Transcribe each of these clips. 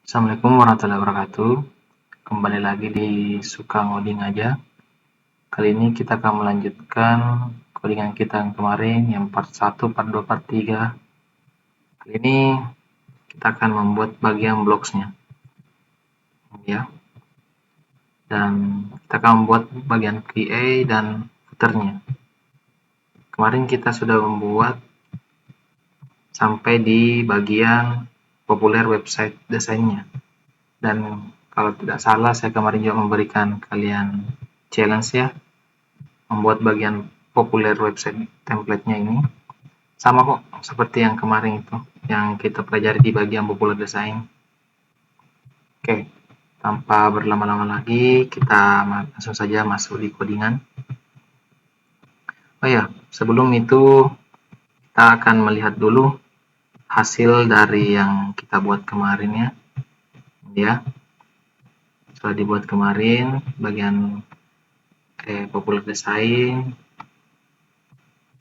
Assalamualaikum warahmatullahi wabarakatuh. Kembali lagi di Suka Ngoding Aja. Kali ini kita akan melanjutkan codingan kita yang kemarin, yang part 1, part 2, part 3. Kali ini kita akan membuat bagian blocksnya, ya. Dan kita akan membuat bagian PA dan footernya. Kemarin kita sudah membuat sampai di bagian populer website desainnya. Dan kalau tidak salah, saya kemarin juga memberikan kalian challenge ya, membuat bagian populer website template-nya ini. Sama kok seperti yang kemarin itu, yang kita pelajari di bagian popular design. Oke, tanpa berlama-lama lagi, kita langsung saja masuk di codingan. Oh ya, sebelum itu kita akan melihat dulu hasil dari yang kita buat kemarin ya. Setelah dibuat kemarin, bagian popular design,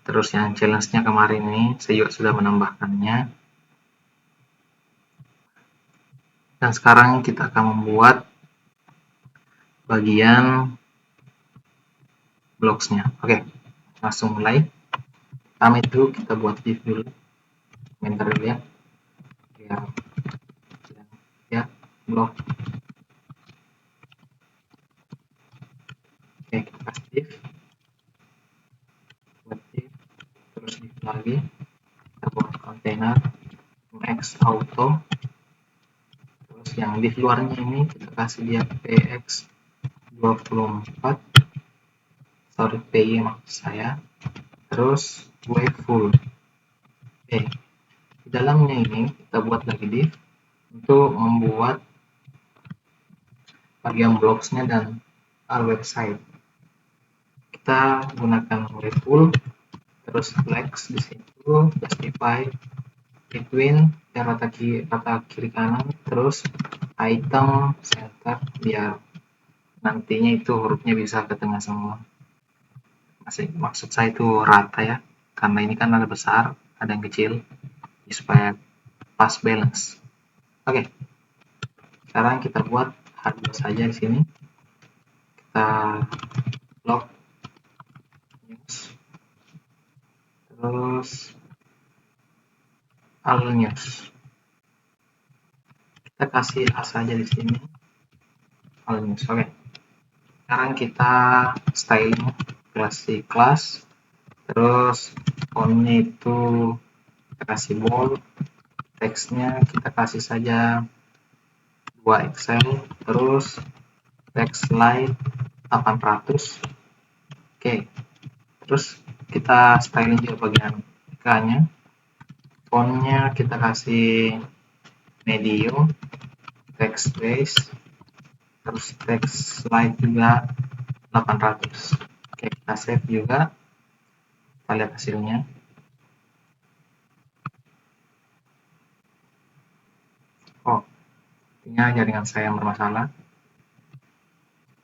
terus yang challenge-nya kemarin ini saya juga sudah menambahkannya. Dan sekarang kita akan membuat bagian blocks-nya. Oke, langsung mulai. Pertama itu kita buat div dulu, komentar dulu ya. Ya, blok. Oke, kita kasih div. Buat div, terus div lagi. Kita buat container max auto. Terus yang div luarnya ini kita kasih dia px 24. Sorry, py maksud saya. Terus wave full. Oke, di dalamnya ini kita buat lagi div untuk membuat bagian blocks-nya dan website. Kita gunakan wave full, terus flex di situ, justify between rata kiri kanan, terus item center biar nantinya itu hurufnya bisa ke tengah semua. Maksud saya itu rata ya, karena ini kan ada besar, ada yang kecil, supaya pas balance. Oke, sekarang kita buat hardware saja di sini. Kita log news, terus all news. Kita kasih A saja di sini, all news. Oke, sekarang kita styling klasik kelas, terus fontnya itu kita kasih bold, teksnya kita kasih saja 2 Excel, terus text slide 800. Oke, terus kita styling juga bagian K-nya, fontnya kita kasih medium, text base, terus text slide juga 800. Oke, kita save juga, kita lihat hasilnya. Oh, artinya jaringan saya yang bermasalah.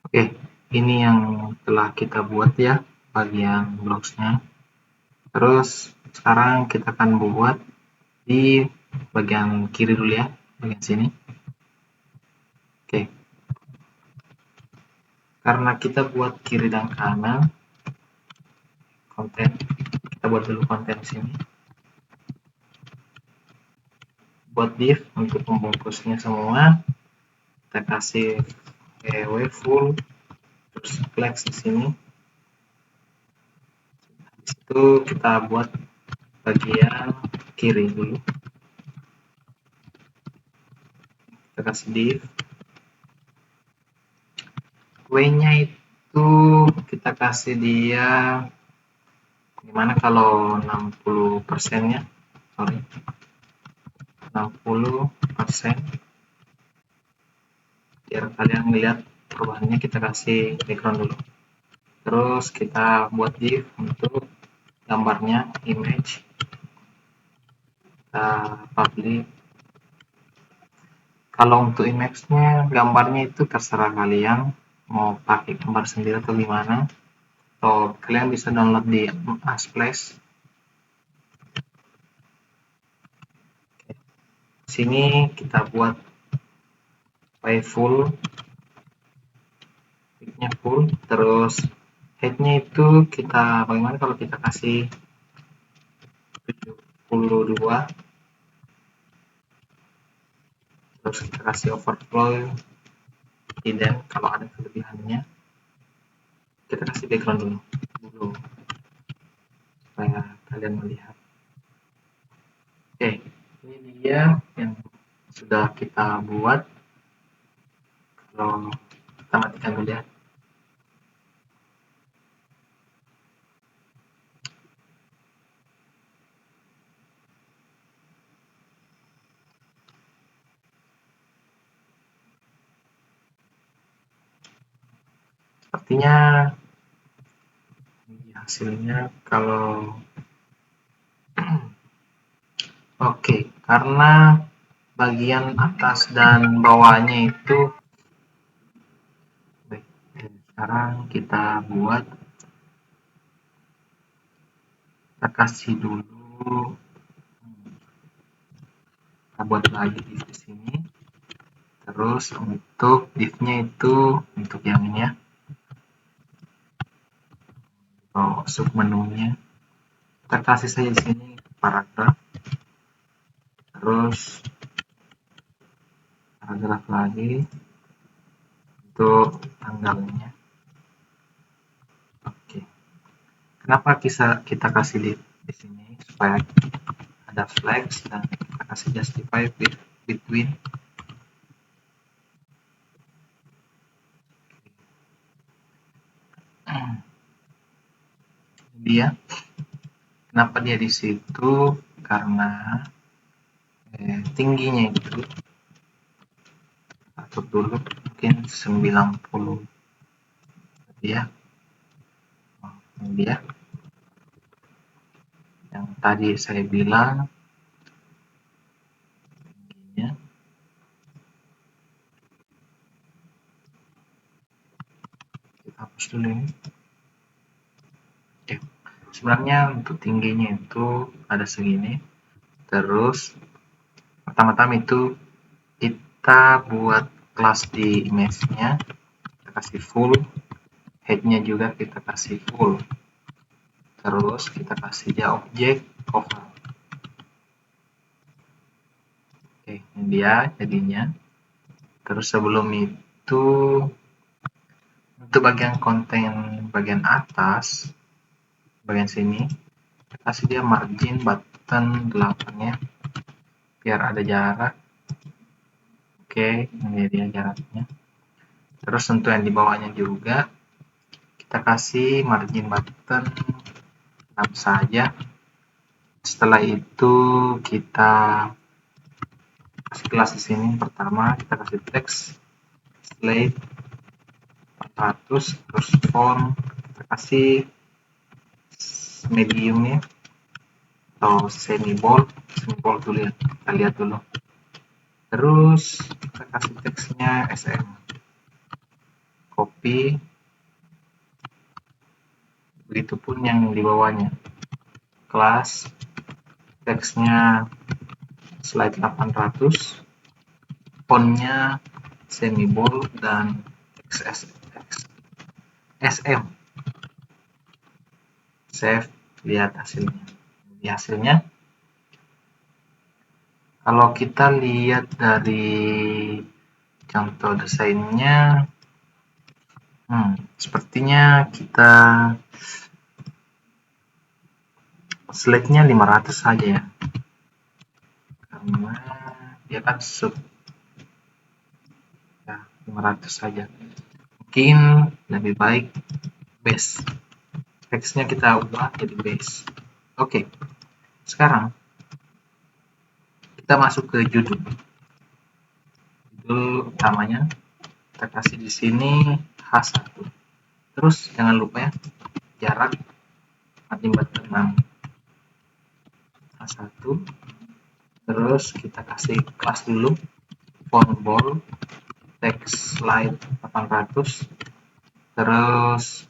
Oke, ini yang telah kita buat ya, bagian blocks-nya. Terus sekarang kita akan buat di bagian kiri dulu ya, bagian sini. Oke, karena kita buat kiri dan kanan, konten, kita buat dulu konten sini. Buat div untuk membungkusnya semua, kita kasih wave full, terus flex di sini. Di situ kita buat bagian kiri dulu. Kita kasih div. Way-nya itu kita kasih dia gimana kalau 60% ya, sorry, 60%, biar kalian melihat perubahannya. Kita kasih background dulu, terus kita buat div untuk gambarnya, image, kita public. Kalau untuk image-nya, gambarnya itu terserah kalian mau pakai gambar sendiri atau gimana, atau kalian bisa download di Unsplash. Sini kita buat supaya full, widthnya full. Terus heightnya itu kita bagaimana kalau kita kasih 72, terus kita kasih overflow hidden kalau ada kelebihannya. Kita kasih background dulu supaya kalian melihat. Oke, ini dia yang sudah kita buat. Kalau kita matikan dulu ya. Sepertinya ini hasilnya kalau oke, karena bagian atas dan bawahnya itu baik. Sekarang kita buat, kita kasih dulu, kita buat lagi di sini. Terus untuk div-nya itu untuk yang ini ya, sub menunya kita kasih saja di sini paragraf, terus paragraf lagi untuk tanggalnya. Oke, kenapa kita kasih di sini supaya ada flags, dan kita kasih justify between. Dia kenapa dia di situ, karena tingginya itu atur dulu mungkin 90 ya. Ini dia yang tadi saya bilang tingginya. Kita hapus dulu ini. Oke, sebenarnya untuk tingginya itu ada segini. Terus pertama-tama itu kita buat kelas di image-nya, kita kasih full, head-nya juga kita kasih full, terus kita kasih dia objek cover. Oke, ini dia jadinya. Terus sebelum itu untuk bagian konten bagian atas, bagian sini kita kasih dia margin button 8 ya, biar ada jarak. Oke, ini dia jaraknya. Terus untuk yang di bawahnya juga kita kasih margin button 6 saja. Setelah itu kita kasih kelas di sini. Pertama kita kasih teks slate 400, terus font kita kasih mediumnya atau semi bold dulu ya, kita lihat dulu. Terus kita kasih teksnya SM, copy, begitupun yang di bawahnya, kelas teksnya slide 800, fontnya semi bold dan SM. Save, lihat hasilnya. Di hasilnya kalau kita lihat dari contoh desainnya, sepertinya kita slide-nya 500 saja ya, karena dia kan sub ya, 500 saja. Mungkin lebih baik base, teksnya kita ubah jadi base. Oke, sekarang kita masuk ke judul utamanya, kita kasih di sini H1. Terus jangan lupa ya, jarak margin button H1. Terus kita kasih kelas dulu, font bold, text slide 800. Terus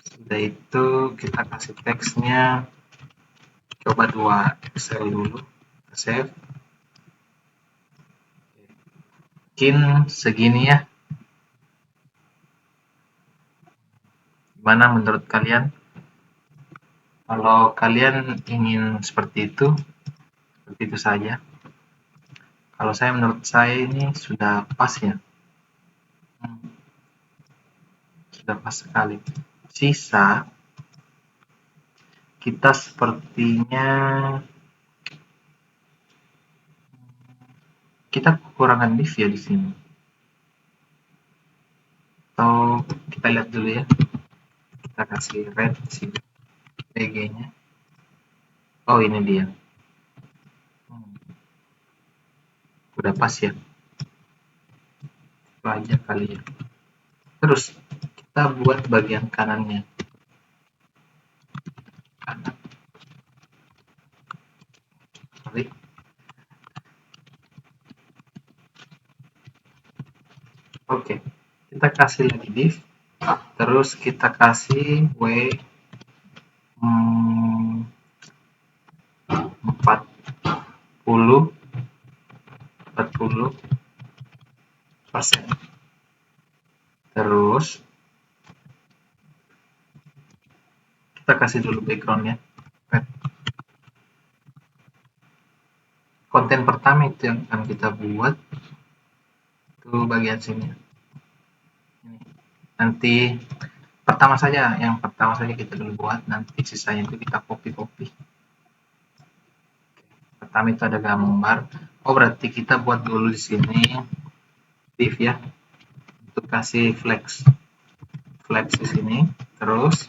sudah itu kita kasih teksnya coba 2 Excel dulu, save. mungkin segini ya. Gimana menurut kalian? Kalau kalian ingin seperti itu saja. Kalau saya, menurut saya ini sudah pas ya. Sudah pas sekali. Sisa kita sepertinya kita kekurangan div ya di sini. Atau kita lihat dulu ya. Kita kasih red di sini. PG-nya. Oh, ini dia. Udah pas ya. Itu aja kali ya. Terus kita buat bagian kanannya. Kanan. Sorry. Oke. Kita kasih lagi div. Terus kita kasih w 40%. Terus kita kasih dulu backgroundnya. Konten pertama itu yang akan kita buat itu bagian sini. Nanti yang pertama saja kita dulu buat, nanti sisanya itu kita copy. Pertama itu ada gambar. Oh, berarti kita buat dulu di sini div ya, untuk kasih flex di sini. Terus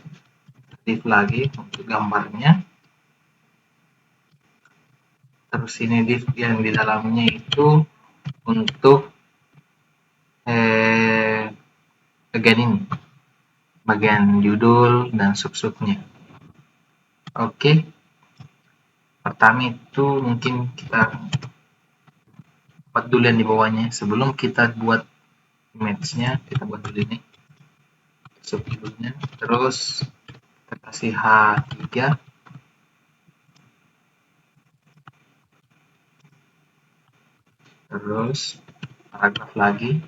div lagi untuk gambarnya. Terus ini div yang di dalamnya itu untuk bagian judul dan sub-subnya. Oke. Pertama itu mungkin kita buat dulu yang di bawahnya. Sebelum kita buat image-nya, kita buat dulu ini subjudulnya. Terus kita kasih H3. Terus paragraf lagi.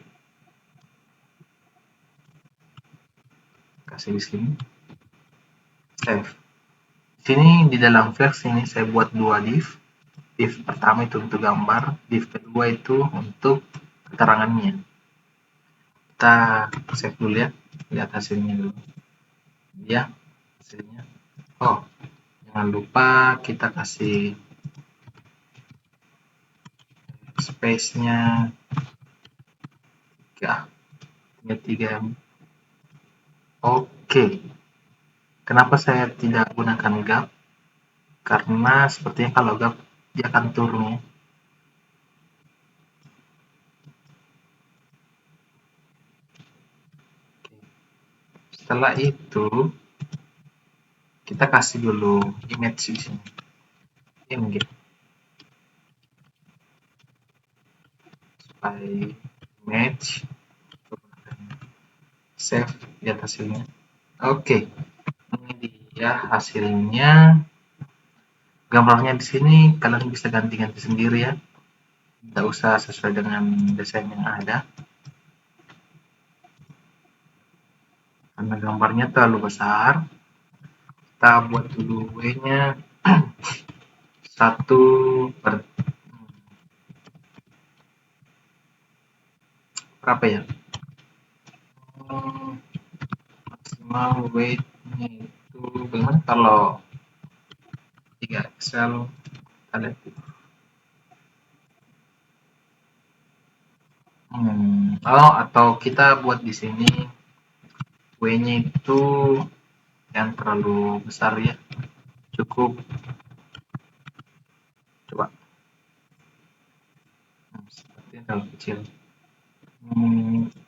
Kasih di sini. Save. Sini di dalam flex ini saya buat dua div. Div pertama itu untuk gambar, div kedua itu untuk keterangannya. Kita save dulu ya, lihat hasilnya dulu. Ya, hasilnya. Oh, jangan lupa kita kasih space-nya 3. Oke. Kenapa saya tidak gunakan gap? Karena sepertinya kalau gap dia akan turun ya. Setelah itu kita kasih dulu image di sini. Image. Supaya image. Save, lihat hasilnya. Oke. Ini dia hasilnya. Gambarnya di sini kalian bisa ganti-ganti sendiri ya. Tidak usah sesuai dengan desain yang ada. Karena gambarnya terlalu besar, kita buat dulu W-nya 1 per berapa ya? Maksimal weight-nya itu bagaimana kalau 3 Excel kita lihat dulu. Atau kita buat di sini W-nya itu yang terlalu besar ya, cukup coba seperti terlalu kecil.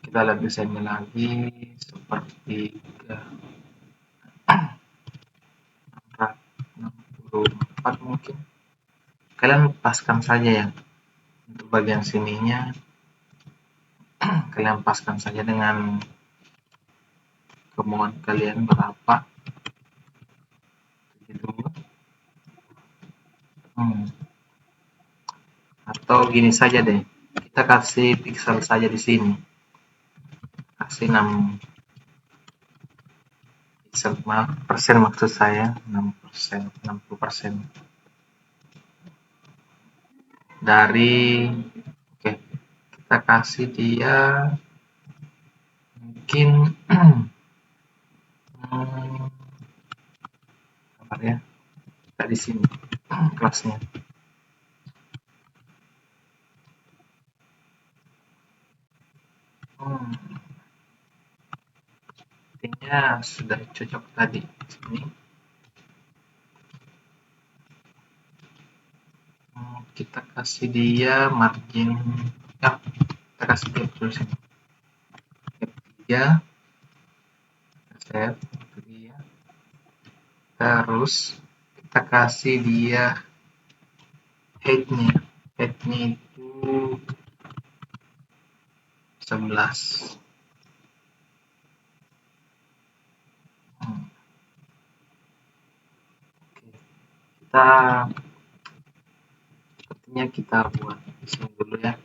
Kita lihat desainnya lagi seperti 64 mungkin. Kalian paskan saja ya untuk bagian sininya. Kalian paskan saja dengan kemauan kalian berapa. Gitu. Atau gini saja deh, Kita kasih pixel saja di sini. Kasih 6 pixel, persen maksud saya, 6%, 60%. Dari oke, kita kasih dia mungkin apa ya? Kita di sini kelasnya. Intinya sudah cocok tadi di sini. Kita kasih dia margin, ya, kita kasih dia terus ini. F3, set itu dia. Terus kita kasih dia height-nya. Height-nya itu 11. Kita sepertinya kita buat di sini dulu ya.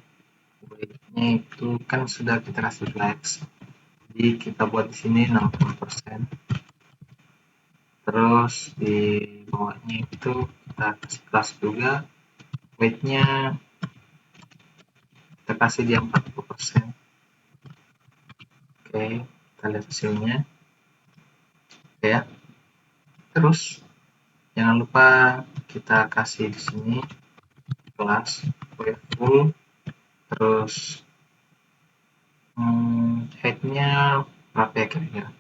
Weight-nya itu kan sudah kita kasih flex. Jadi kita buat di sini 60%. Terus di bawahnya itu kita kasih plus juga. Weight-nya kita kasih dia 40%. Oke, kita lihat hasilnya. Oke ya. Terus jangan lupa kita kasih di sini kelas weight full. Terus height-nya berapa ya kira-kira?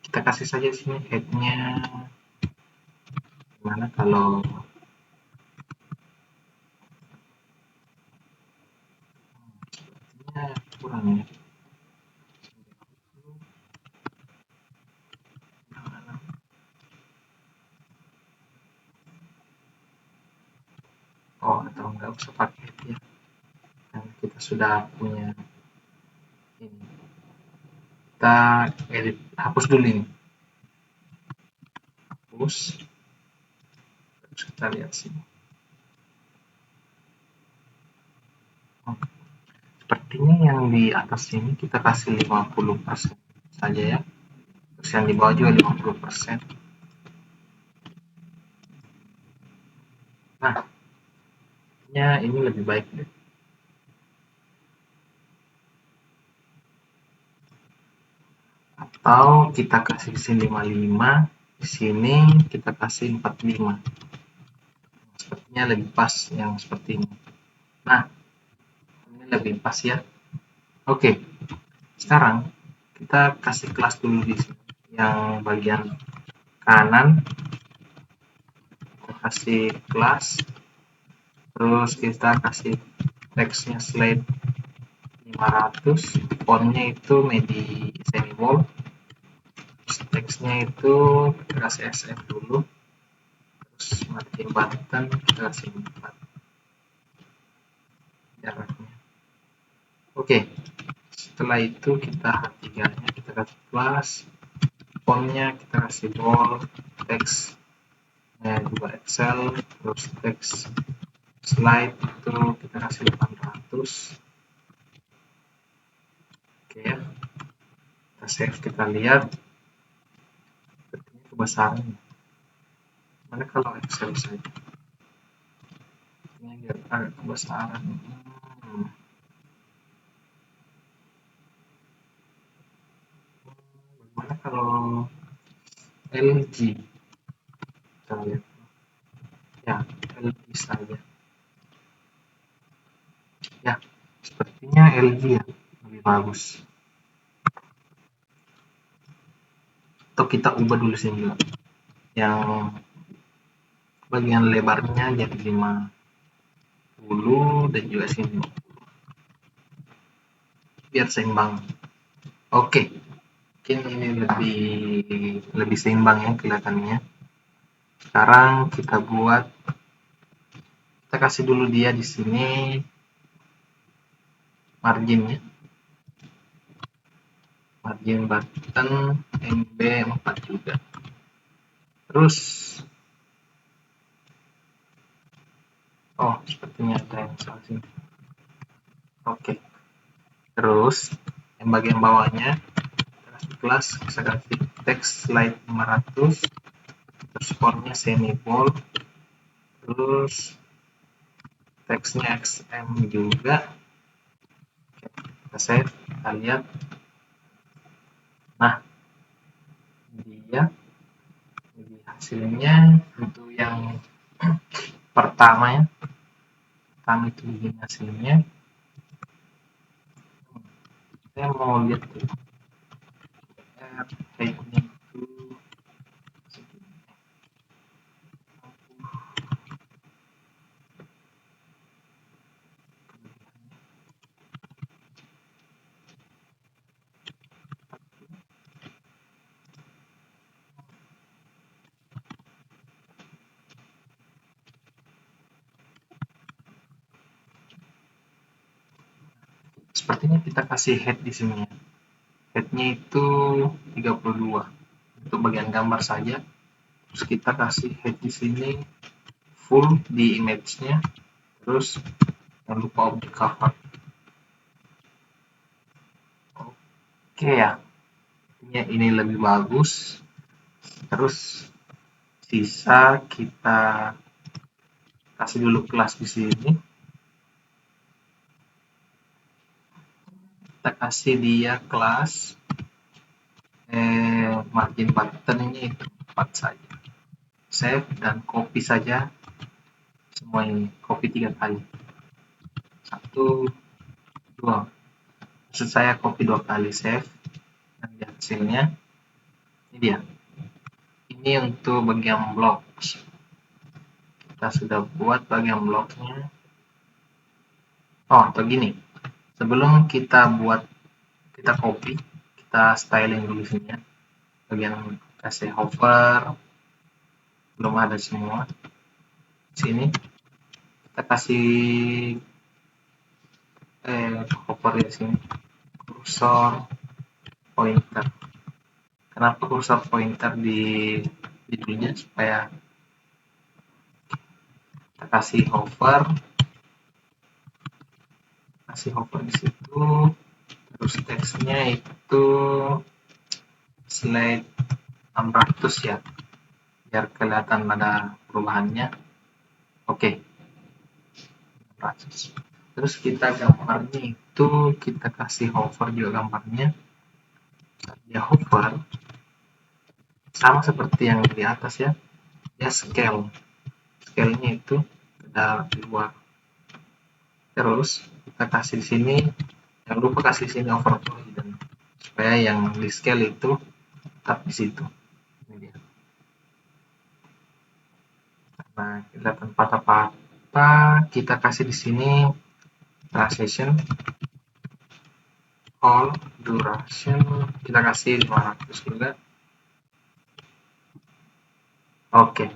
Kita kasih saja di sini height-nya. Gimana kalau sepertinya kurang ya? Oh, atau nggak usah pakai ya? Kan kita sudah punya ini. Kita edit, hapus dulu ini. Hapus. Terus kita lihat sini. Sepertinya yang di atas ini kita kasih 50% saja ya. Terus yang di bawah juga 50%. Nah, ini lebih baik deh. Atau kita kasih di sini 55, di sini kita kasih 45. Sepertinya lebih pas yang seperti ini. Nah, ini lebih pas ya. Oke, sekarang kita kasih kelas dulu di sini. Yang bagian kanan kita kasih kelas, terus kita kasih teksnya slide 500, fontnya itu medi semi-bold, teksnya itu kita kasih SF dulu, terus margin button kita kasih 4 jaraknya. Oke, setelah itu kita H3 nya kita kasih plus, fontnya kita kasih bold, teksnya juga Excel, terus teks slide itu kita kasih 800. Oke ya, kita save, kita lihat sepertinya kebesaran. Mana kalau Excel saja ini agak kebesaran. Bagaimana kalau LG? Kita lihat ya, LG saja ya, sepertinya LG ya lebih bagus. Atau kita ubah dulu sini juga yang bagian lebarnya jadi 50 dan juga sini 50 biar seimbang. Oke, mungkin ini lebih seimbang ya kelihatannya. Sekarang kita buat, kita kasih dulu dia di sini marginnya, margin button MB4 juga. Terus sepertinya ada yang salah sini. Oke, terus yang bagian bawahnya kasih kelas, bisa kasih text slide 500, terus fontnya semi bold, terus teksnya XM juga. Kita save, kita lihat. Nah, dia jadi hasilnya untuk yang pertama ya, kami itu begini hasilnya. Saya mau lihat height-nya itu segini. Sepertinya kita kasih head di sini ya. Headnya itu 32 untuk bagian gambar saja. Terus kita kasih head di sini full di image-nya. Terus jangan lupa objek cover. Oke ya, ini lebih bagus. Terus sisa kita kasih dulu kelas di sini. Kita kasih dia kelas margin buttonnya itu 4 saja. Save dan copy saja semua ini. Copy 3 kali. 1, 2. Maksud saya copy 2 kali, save. Dan lihat hasilnya. Ini dia. Ini untuk bagian blok. Kita sudah buat bagian bloknya. Oh, atau gini. Sebelum kita buat, kita copy, kita styling dulu sini ya. Bagian kasih hover, belum ada semua. Sini kita kasih hover di sini. Cursor pointer. Kenapa cursor pointer di judulnya? Supaya kita kasih hover di situ. Terus teksnya itu slide 600 ya, biar kelihatan ada perubahannya. Oke, 600. Terus kita gambarnya itu kita kasih hover juga gambarnya. Dia hover sama seperti yang di atas ya, dia scale-nya itu ada di luar. Terus kita kasih di sini, jangan lupa kasih di sini overflow hidden supaya yang di scale itu tetap di situ. Ini dia. Nah, kita tanpa apa-apa, kita kasih di sini transition, all duration, kita kasih 500 juga. Oke,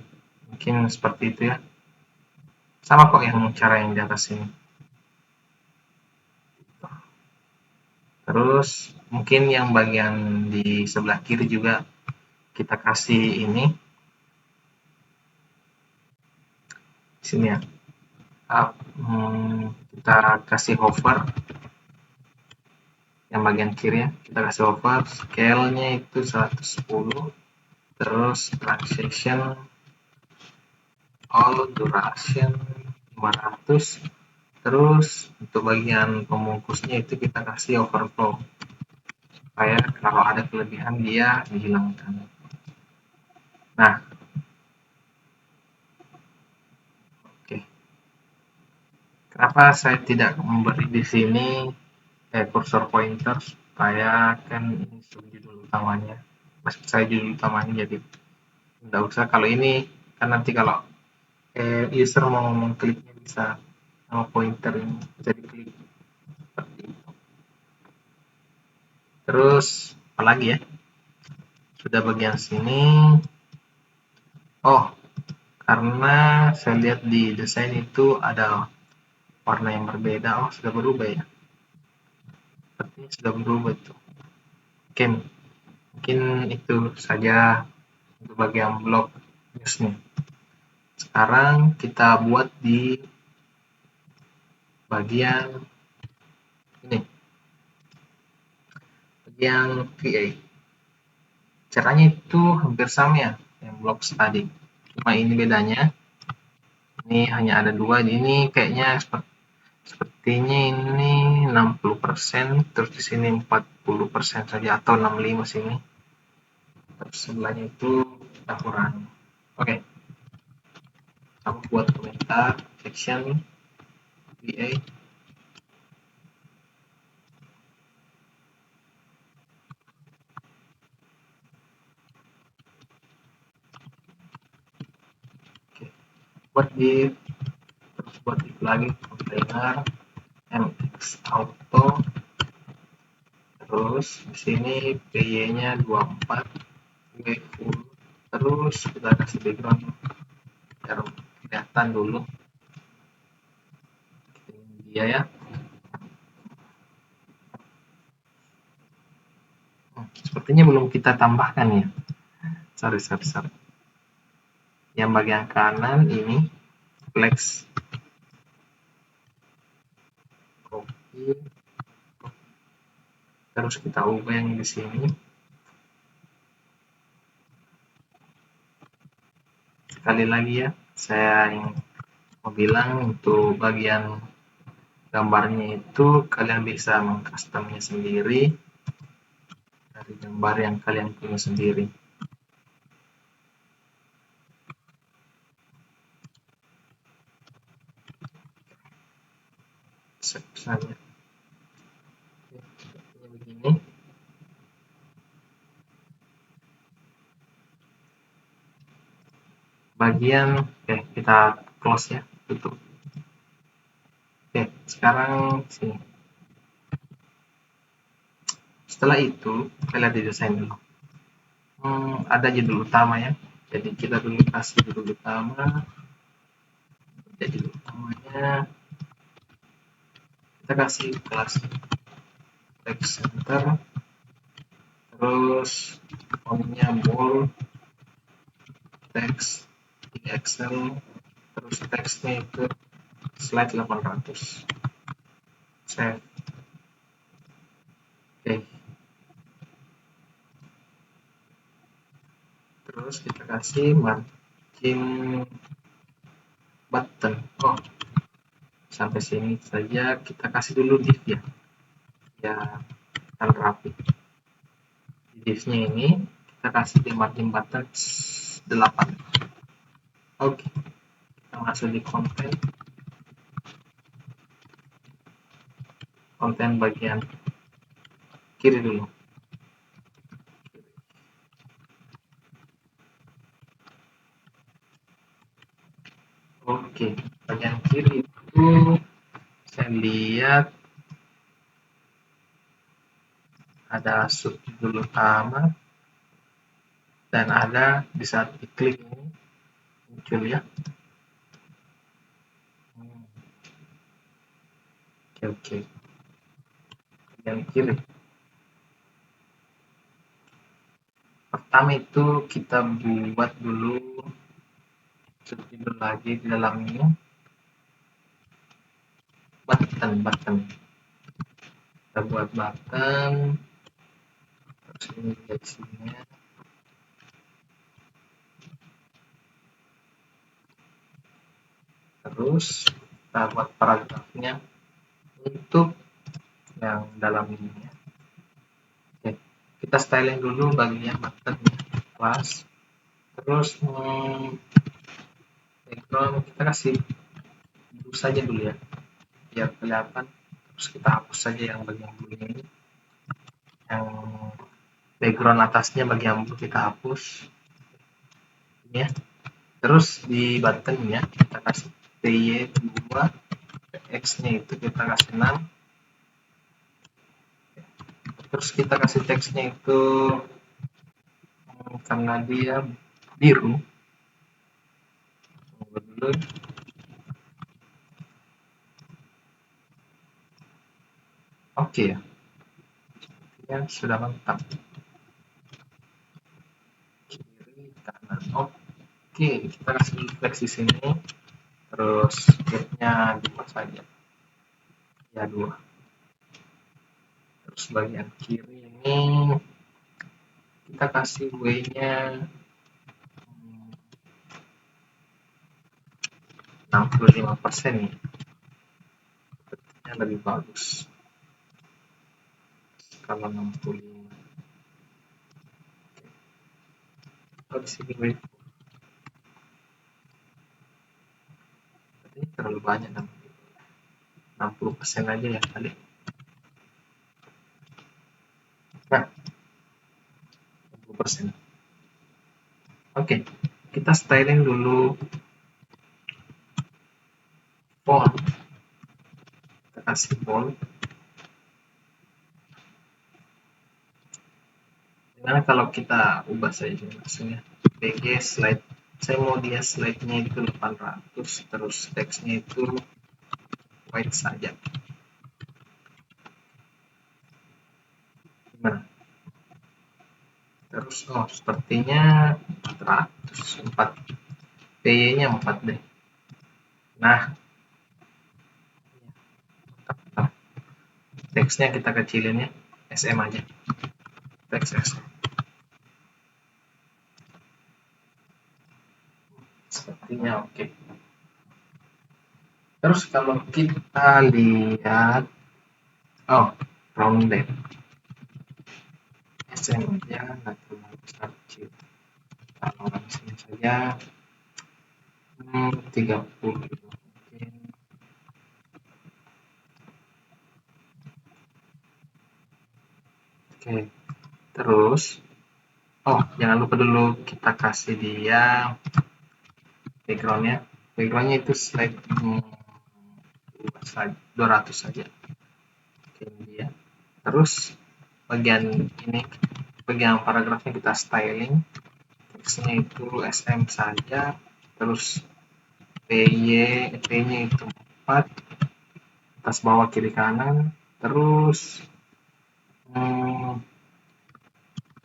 mungkin seperti itu ya. Sama kok yang cara yang di atas ini. Terus mungkin yang bagian di sebelah kiri juga kita kasih ini. Sini ya. Kita kasih hover. Yang bagian kiri ya, kita kasih hover. Scale-nya itu 110. Terus transition, all duration 500. Terus untuk bagian pembungkusnya itu kita kasih overflow supaya kalau ada kelebihan dia dihilangkan. Nah, oke. Kenapa saya tidak memberi di sini cursor pointer, supaya kan ini judul utamanya, maksud saya judul utamanya, jadi tidak usah. Kalau ini kan nanti kalau user mau mengkliknya bisa sama pointer ini jadi klik seperti itu. Terus apalagi ya, sudah bagian sini. Oh, karena saya lihat di desain itu ada warna yang berbeda. Oh, sudah berubah ya, sepertinya sudah berubah itu. Oke, mungkin itu saja untuk bagian blog newsnya. Sekarang kita buat di bagian ini bagian VA. Caranya itu hampir sama ya yang blocks tadi, cuma ini bedanya, ini hanya ada dua. Ini kayaknya sepertinya ini 60%, terus di sini 40% saja, atau 65 sini, terus sebelahnya itu kita kurangi. Oke, kamu buat komentar section VA. Oke, buat div, terus buat div lagi container mx auto, terus di sini py-nya 24 w full, terus kita kasih background biar kelihatan dulu ini dia ya. Sepertinya belum kita tambahkan ya, sorry. Yang bagian kanan ini flex, copy, terus kita ubah yang di sini. Sekali lagi ya, saya mau bilang untuk bagian gambarnya itu kalian bisa mengcustomnya sendiri dari gambar yang kalian punya sendiri. Misalnya sepertinya begini. Bagian kita close ya, tutup. Sekarang sini. Setelah itu kalian desain dulu. Ada judul utama ya, jadi kita dulu kasih judul utama. Jadi judul utamanya kita kasih kelas text center, terus fontnya bold, text di Excel, terus teksnya itu slide 800. Save. Terus kita kasih margin button. Sampai sini saja kita kasih dulu div ya, kan rapi. Di divnya ini kita kasih di margin button 8. Oke, kita masuk di konten bagian kiri dulu. Oke, bagian kiri itu saya lihat ada subjudul utama dan ada di saat diklik ini muncul ya. Oke. Bagian kiri. Pertama itu kita buat dulu subjudul lagi di dalam ini. Button. Kita buat button. Terus ini isinya. Terus kita buat paragrafnya untuk yang dalam ini ya. Oke, kita styling dulu bagian button kelas. Terus background kita kasih blue saja dulu ya, biar kelihatan. Terus kita hapus saja yang bagian blue ini, yang background atasnya bagian blue kita hapus ini ya. Terus di buttonnya kita kasih PY2, X nya itu kita kasih 6. Terus kita kasih teksnya itu karena dia biru dulu. Oke ya, sudah lengkap. Kiri kanan. Oke, kita kasih flex di sini. Terus gapnya 2 saja ya, 2. Terus bagian kiri ini kita kasih W-nya 65% nih, sepertinya lebih bagus kalau 65. Kalau di sini W ini terlalu banyak, 60% aja ya kali. Nah, 60%. Oke, kita styling dulu font. Kita kasih bold. Gimana kalau kita ubah saja langsung ya. PG slide. Saya mau dia slide-nya itu 800, terus teksnya itu white saja. Gimana? Terus sepertinya 404. PY-nya 4 deh. Nah, teksnya kita kecilin ya, SM aja. Teks SM. Sepertinya oke. Terus kalau kita lihat, rounded. SM aja, nggak terlalu besar kecil. Kalau di sini saja 30 mungkin. Oke, terus jangan lupa dulu kita kasih dia backgroundnya. Backgroundnya itu slide 200 saja. Oke, dia. Terus bagian ini, bagian paragrafnya kita styling. Teksnya itu SM saja. Terus P-nya itu 4, atas bawah kiri kanan. Terus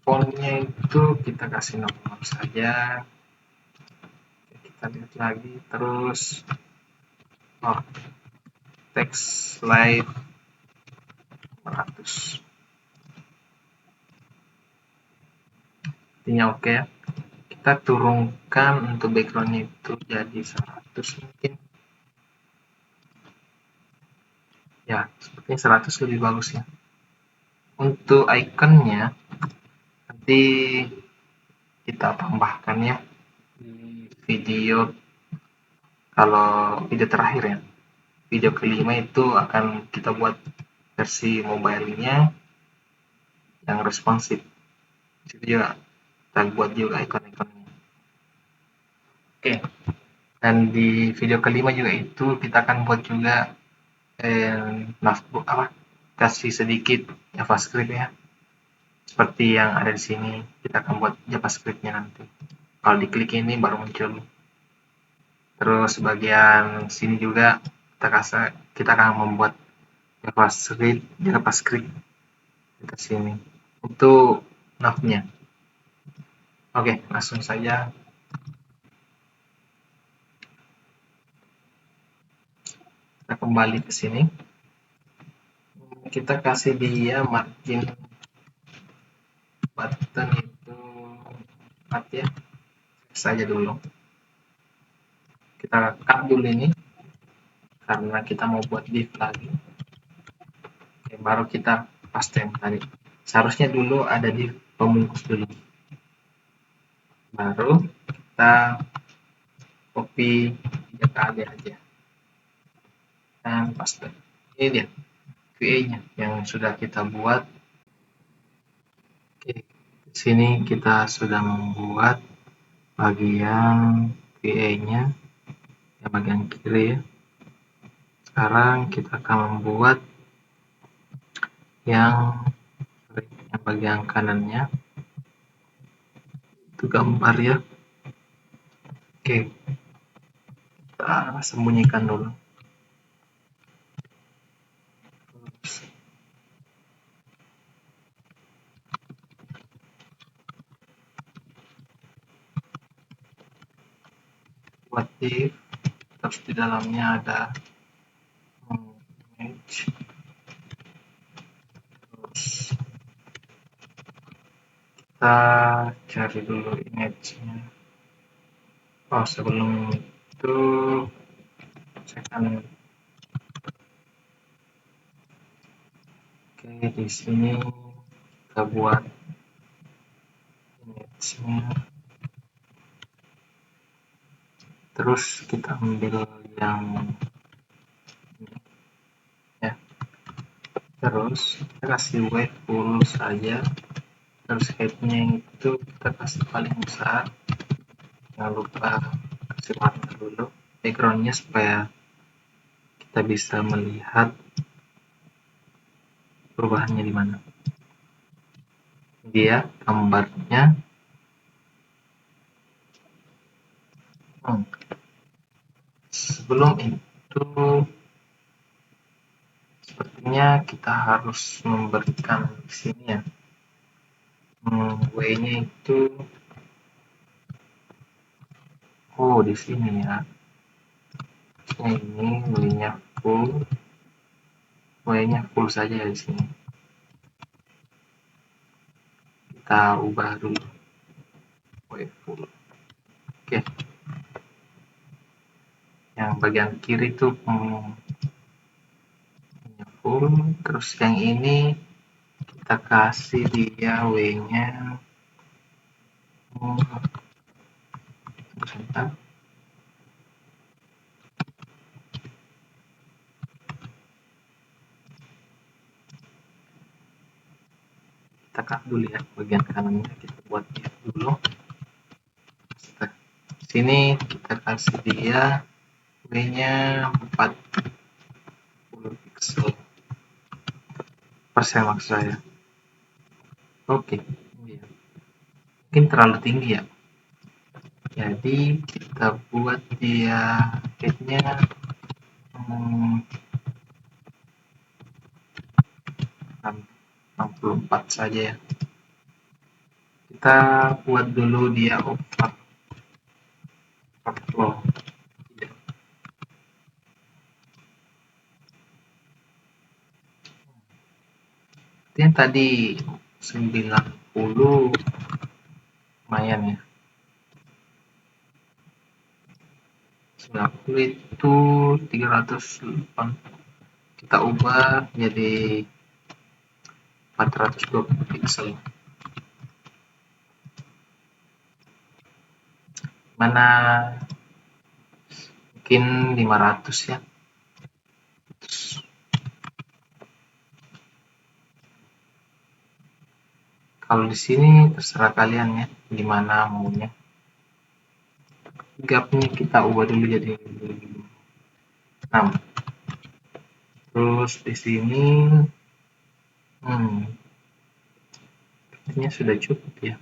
fontnya itu kita kasih nomor saja. Kita lihat lagi. Terus teks slide 400. Artinya oke ya. Kita turunkan untuk backgroundnya itu jadi 100 mungkin. Ya, sepertinya 100 lebih bagus ya. Untuk ikonnya nanti kita tambahkan ya di video, kalau video terakhir ya. Video kelima itu akan kita buat versi mobile-nya yang responsif. Itu juga kita buat juga ikon-ikonnya. Oke. Dan di video kelima juga itu kita akan buat juga kasih sedikit JavaScript ya, seperti yang ada di sini. Kita akan buat JavaScript-nya nanti. Kalau diklik ini baru muncul. Terus bagian sini juga kita akan membuat JavaScript di sini untuk nav-nya. Oke, langsung saja. Kita kembali ke sini. Kita kasih dia margin button itu 4 ya. Saja dulu. Kita cut dulu ini karena kita mau buat div lagi. Oke, baru kita paste yang tadi. Seharusnya dulu ada div pembungkus dulu. Baru kita copy 3 kali aja. Dan paste. Ini dia QA-nya yang sudah kita buat. Oke, di sini kita sudah membuat bagian QA-nya, yang bagian kiri ya. Sekarang kita akan membuat yang bagian kanannya, itu gambar ya. Oke, kita sembunyikan dulu. Buat div, terus di dalamnya ada image, terus kita cari dulu image-nya. Oh, sebelum itu saya akan di sini kita buat image-nya, terus kita ambil yang ini ya, terus kita kasih weight full saja, terus height-nya itu kita kasih paling besar. Jangan lupa kasih warna dulu background-nya supaya kita bisa melihat perubahannya di mana. Dia gambarnya sebelum itu sepertinya kita harus memberikan di sini ya, W-nya itu di sini ya. Ini W-nya full, W-nya full saja ya di sini. Kita ubah dulu W full. Oke. Yang bagian kiri itu full, terus yang ini kita kasih dia W-nya sebentar. Kita cut dulu ya bagian kanannya, kita buat dia dulu. Sini kita kasih dia W-nya 40 pixel persen maksud saya. Oke, mungkin terlalu tinggi ya, jadi kita buat dia height-nya 64 saja ya. Kita buat dulu dia overflow. Yang tadi 90 lumayan ya. 90 itu 308, kita ubah jadi 420 pixel. Mana mungkin 500 ya. Kalau di sini terserah kalian ya, gimana maunya. Gapnya kita ubah dulu jadi 6. Terus di sini artinya sudah cukup ya.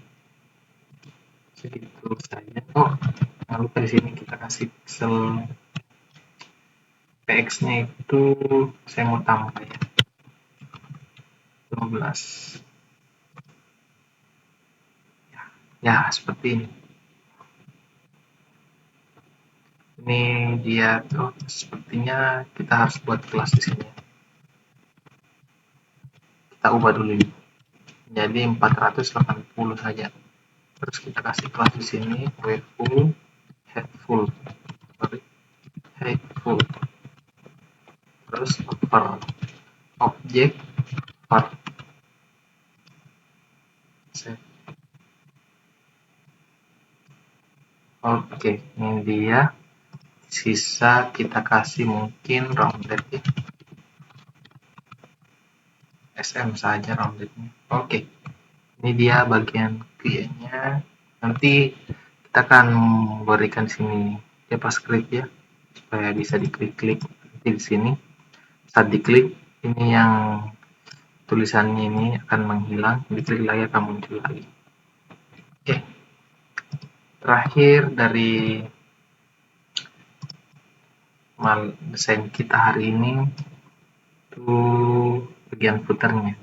Segitu saja. Oh, jangan lupa di sini kita kasih pixel PX-nya itu saya mau tambah ya. 15. Ya, seperti ini. Ini dia tuh, sepertinya kita harus buat kelas di sini. Kita ubah dulu ini. Jadi 480 saja. Terus kita kasih kelas di sini weight full, height full. Height full. Terus over object part. Oke, ini dia. Sisa kita kasih mungkin rounded ya. SM saja roundednya. Oke, ini dia bagian QA-nya. Nanti kita akan berikan sini JavaScript ya, supaya bisa diklik-klik di sini. Saat diklik, ini yang tulisannya ini akan menghilang, diklik lagi akan muncul lagi. Oke, terakhir dari desain kita hari ini itu bagian footernya.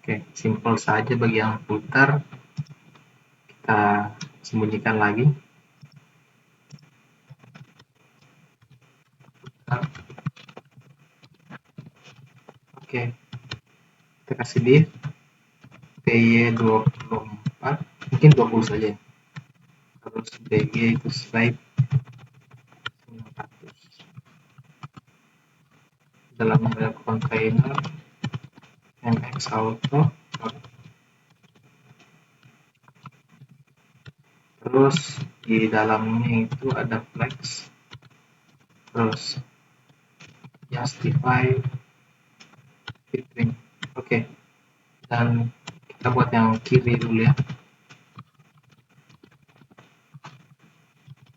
Oke, simple saja bagian footer. Kita sembunyikan lagi. Oke, kita kasih div. PY 24, mungkin 20 saja. Terus BG itu slide 900. Dalamnya ada container MX Auto. Terus di dalamnya itu ada flex. Terus justify fitting. Oke. Dan kita buat yang kiri dulu ya.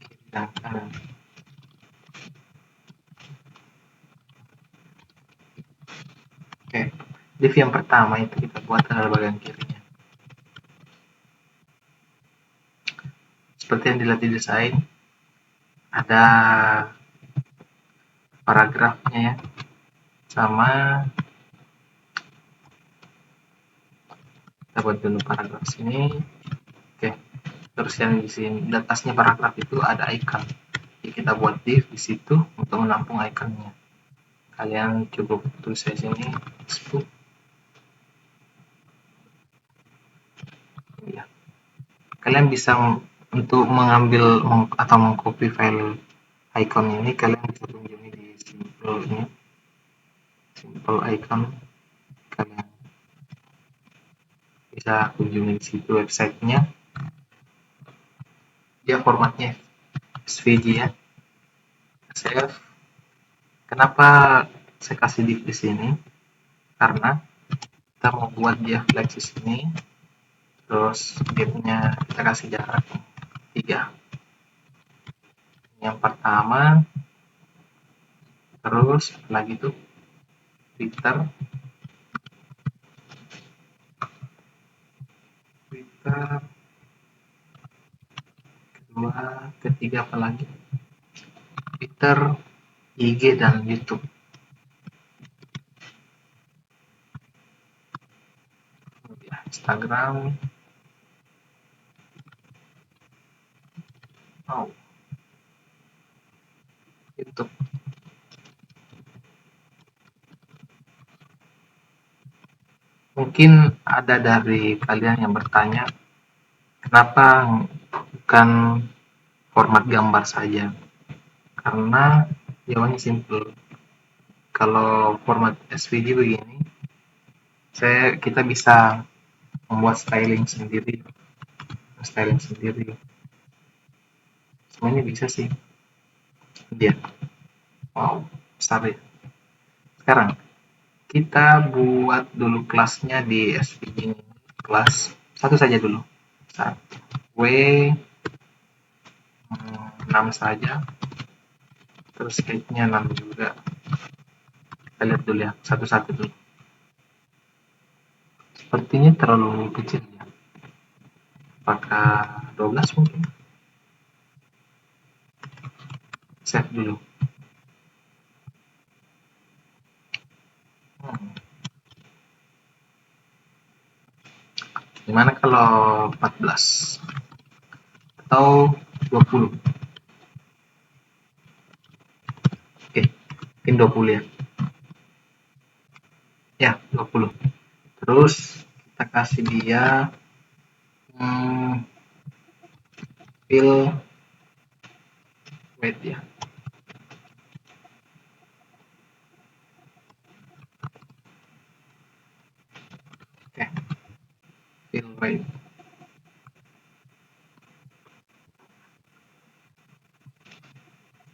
Kiri dan kanan. Oke. Div yang pertama itu kita buat adalah bagian kirinya. Seperti yang dilihat di desain, ada paragrafnya ya, sama kita buat dulu paragraf sini. Oke, terus yang di sini di atasnya paragraf itu ada icon. Jadi kita buat div di situ untuk menampung iconnya. Kalian cukup tulis di sini Facebook. Ya. Kalian bisa untuk mengambil atau mengcopy file icon ini, kalian bisa kunjungi di simple ini, simple icon. Kalian bisa kunjungi di situ websitenya. Dia formatnya SVG ya. Save. Kenapa saya kasih div di sini? Karena kita mau buat dia flex di sini, terus divnya kita kasih jarak 3. Yang pertama, terus lagi tuh Twitter, kedua, ketiga apa lagi? Twitter, IG dan YouTube. Instagram, YouTube. Mungkin ada dari kalian yang bertanya, kenapa bukan format gambar saja? Karena jawabannya simple. Kalau format SVG begini, kita bisa membuat styling sendiri. Semuanya bisa sih. Dia. Wow, besar ya. Sekarang kita buat dulu kelasnya di SVG ini. Kelas satu saja dulu. 1 W 6 saja. Terus height-nya 6 juga. Kita lihat dulu ya, satu-satu dulu. Sepertinya terlalu kecil ya. Apakah 12 mungkin? Save dulu. Gimana kalau 14 atau 20? Oke, mungkin 20 ya. Ya, 20. Terus kita kasih dia fill weight ya. Oke, fill weight.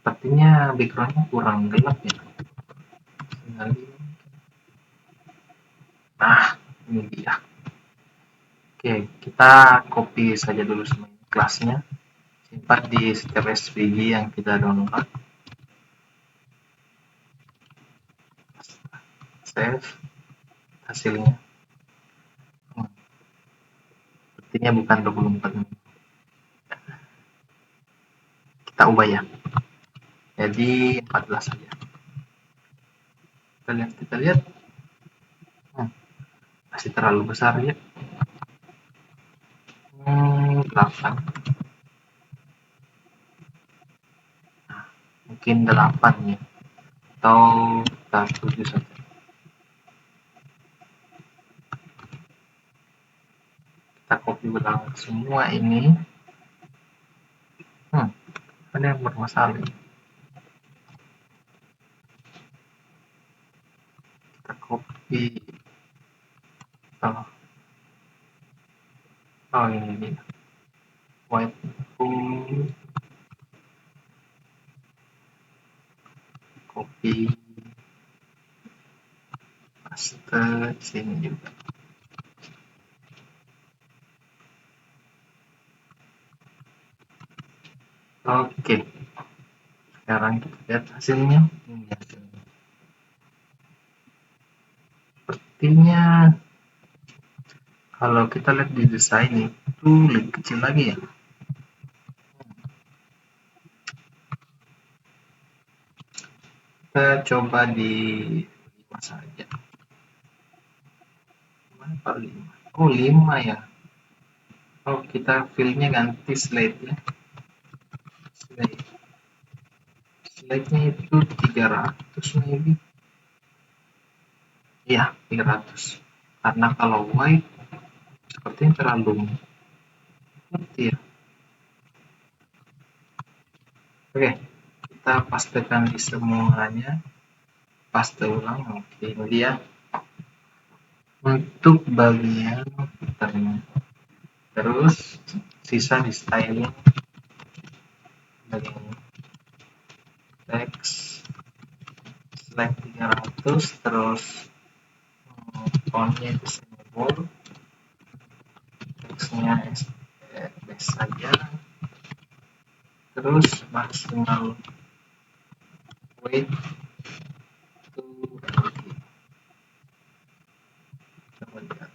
Sepertinya backgroundnya kurang gelap ya. Nah, ini dia. Oke, kita copy saja dulu semua kelasnya. Simpan di setiap SVG yang kita download. Save hasilnya. Sepertinya bukan 24. Kita ubah ya. Jadi 14 saja. Kita lihat. Masih terlalu besar ya. 8. Nah, mungkin 8 ya. Atau kita 7 saja. diulang semua ini. Ada yang bermasalah. Kita copy. Oh ini dia. White room. Copy. Paste sini juga. Oke. Sekarang kita lihat hasilnya. Ini hasilnya. Sepertinya kalau kita lihat di desain itu lebih kecil lagi ya. Kita coba di 5 saja. Mana 5? Oh 5 ya. Oh kita fillnya ganti slide ya. Slide-nya itu 300 maybe. Iya 300. Karena kalau white sepertinya terlalu putih ya. Oke, kita pastekan di semuanya. Paste ulang. Oke, ini dia. Untuk bagian footernya. Terus sisa di styling bagian text select 300, terus fontnya itu symbol, textnya base saja, terus maksimal weight itu coba lihat.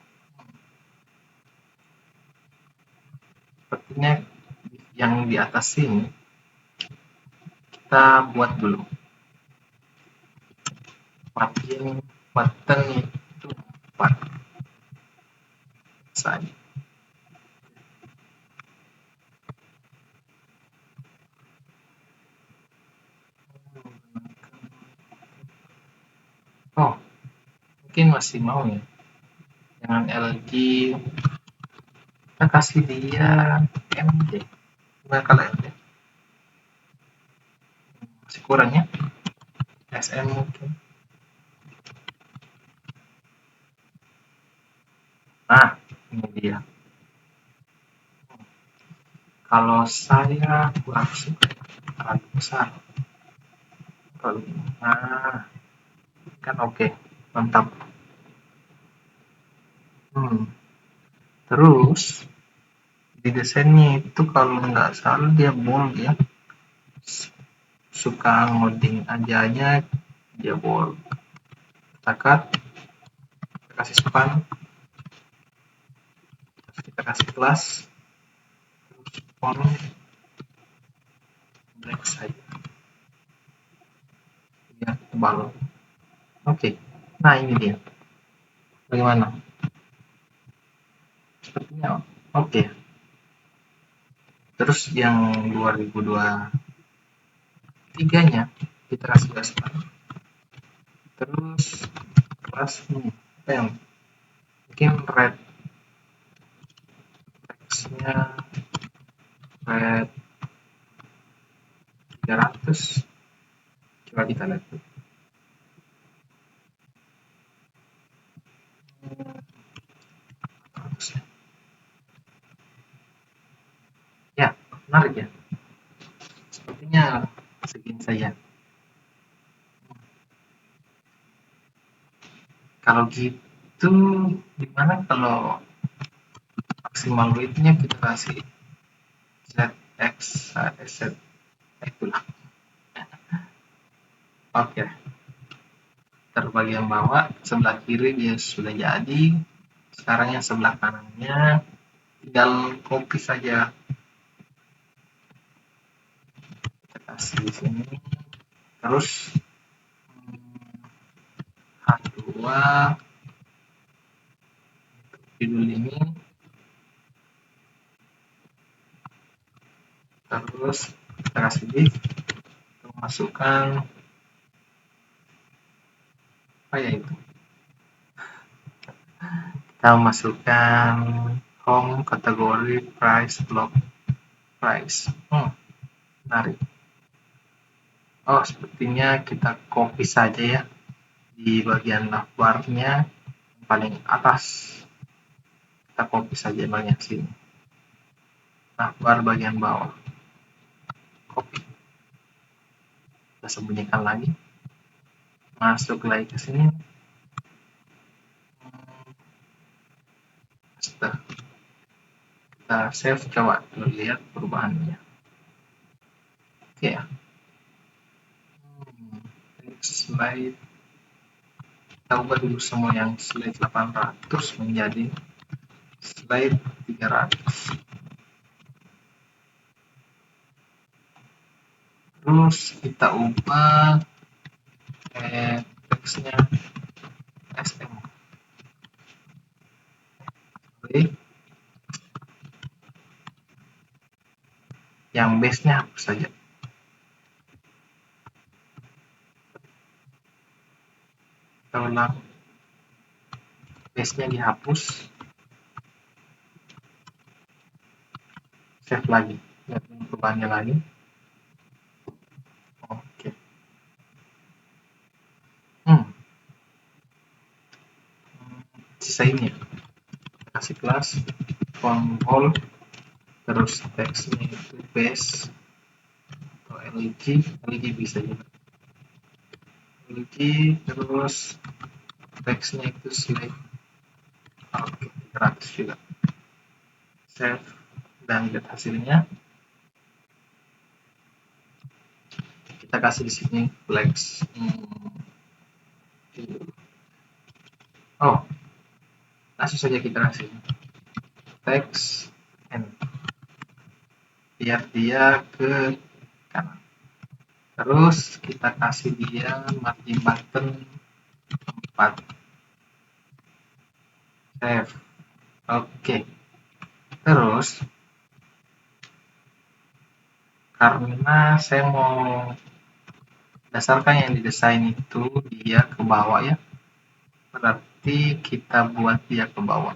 Sepertinya yang di atas ini kita buat dulu. Button itu 4 saja. Oh, mungkin masih mau ya. Dengan LG kita kasih dia MD. Gimana kalau MD? Masih kurang ya. SM mungkin. Nah, ini dia. Kalau saya kurang suka terlalu besar. Nah, kan oke, mantap. Terus di desainnya itu kalau nggak salah dia bold ya. Suka ngoding aja dia bold. Kita cut, kita kasih span, terus kita kasih kelas, terus font black saja biar tebal. Oke, nah ini dia. Bagaimana? Sepertinya oke. Terus yang 2023-nya kita kasih span. Terus kelas ini apa yang mungkin red textnya red 300. Coba kita lihat tuh. Ya, menarik ya. Sepertinya segini saja. Kalau gitu, gimana kalau maksimal weight-nya kita kasih ZX Z itulah. Oke. Terbagian bawah sebelah kiri dia sudah jadi. Sekarang yang sebelah kanannya tinggal copy saja. Kita kasih di sini. Terus H2 judul ini. Terus kita kasih div, masukkan apa ya itu, kita masukkan home, kategori, price, blog, price. Menarik. Oh, sepertinya kita copy saja ya di bagian navbarnya paling atas. Kita copy saja bagian sini. Navbar bagian bawah. Copy. Kita sembunyikan lagi. Masuk lagi ke sini. Kita save, coba lihat perubahannya. Oke ya. Slide. Kita ubah dulu semua yang slide 800 menjadi slide 300. Terus kita ubah teksnya SM. Oke. Yang base-nya hapus saja. Kita ulang. Base-nya dihapus. Save lagi. Lihat perubahannya lagi. Oke. Sisa ini. Kasih kelas font bold, terus teksnya itu base atau LG bisa juga. LG, terus teksnya itu slide. Oke, 300 juga. Save dan lihat hasilnya. Kita kasih di sini flex. Oh, langsung saja kita kasih text and biar dia ke kanan. Terus kita kasih dia margin button 4. Save. Oke. Terus karena saya mau dasarkan yang didesain itu dia ke bawah ya, berarti kita buat dia ke bawah.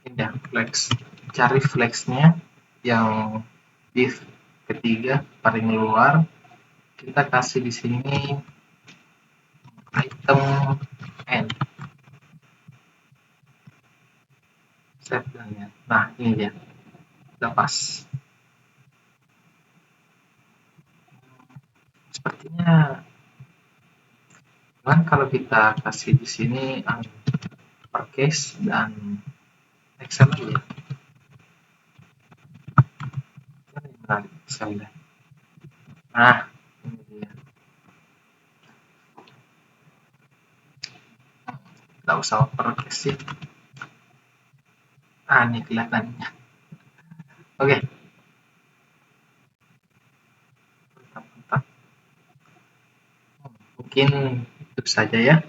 Ini ya, flex. Cari flexnya yang div ketiga paling luar. Kita kasih di sini item n. Save dan lihat. Nah, ini dia. Udah pas. Sepertinya kan kalau kita kasih di sini uppercase dan Excel ya. Ini menarik Excel. Nah, ini dia. Tidak usah uppercase sih. Ini kelihatannya. Oke. Mantap. Mungkin itu saja ya.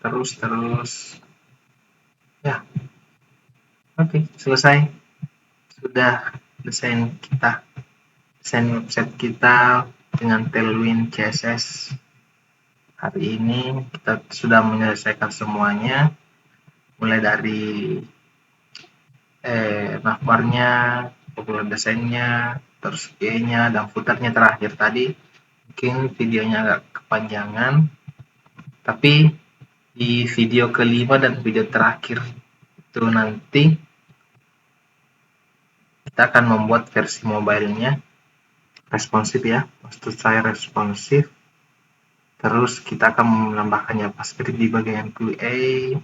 Terus. Ya. Oke, selesai. Sudah desain website kita dengan Tailwind CSS. Hari ini kita sudah menyelesaikan semuanya, mulai dari navbarnya, popular desainnya, terus G-nya, dan footernya terakhir tadi. Mungkin videonya agak kepanjangan, tapi di video kelima dan video terakhir itu nanti kita akan membuat versi mobile-nya responsif ya, maksud saya responsif. Terus kita akan menambahkan JavaScript di bagian QA,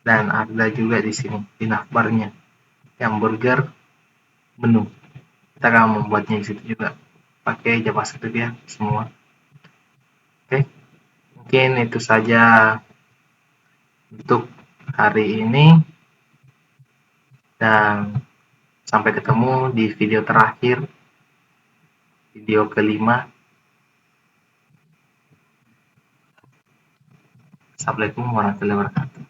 dan ada juga di sini di navbarnya yang burger menu. Kita akan membuatnya di situ juga pakai JavaScript ya semua. Oke, mungkin itu saja untuk hari ini, dan sampai ketemu di video terakhir, video kelima. Assalamualaikum warahmatullahi wabarakatuh.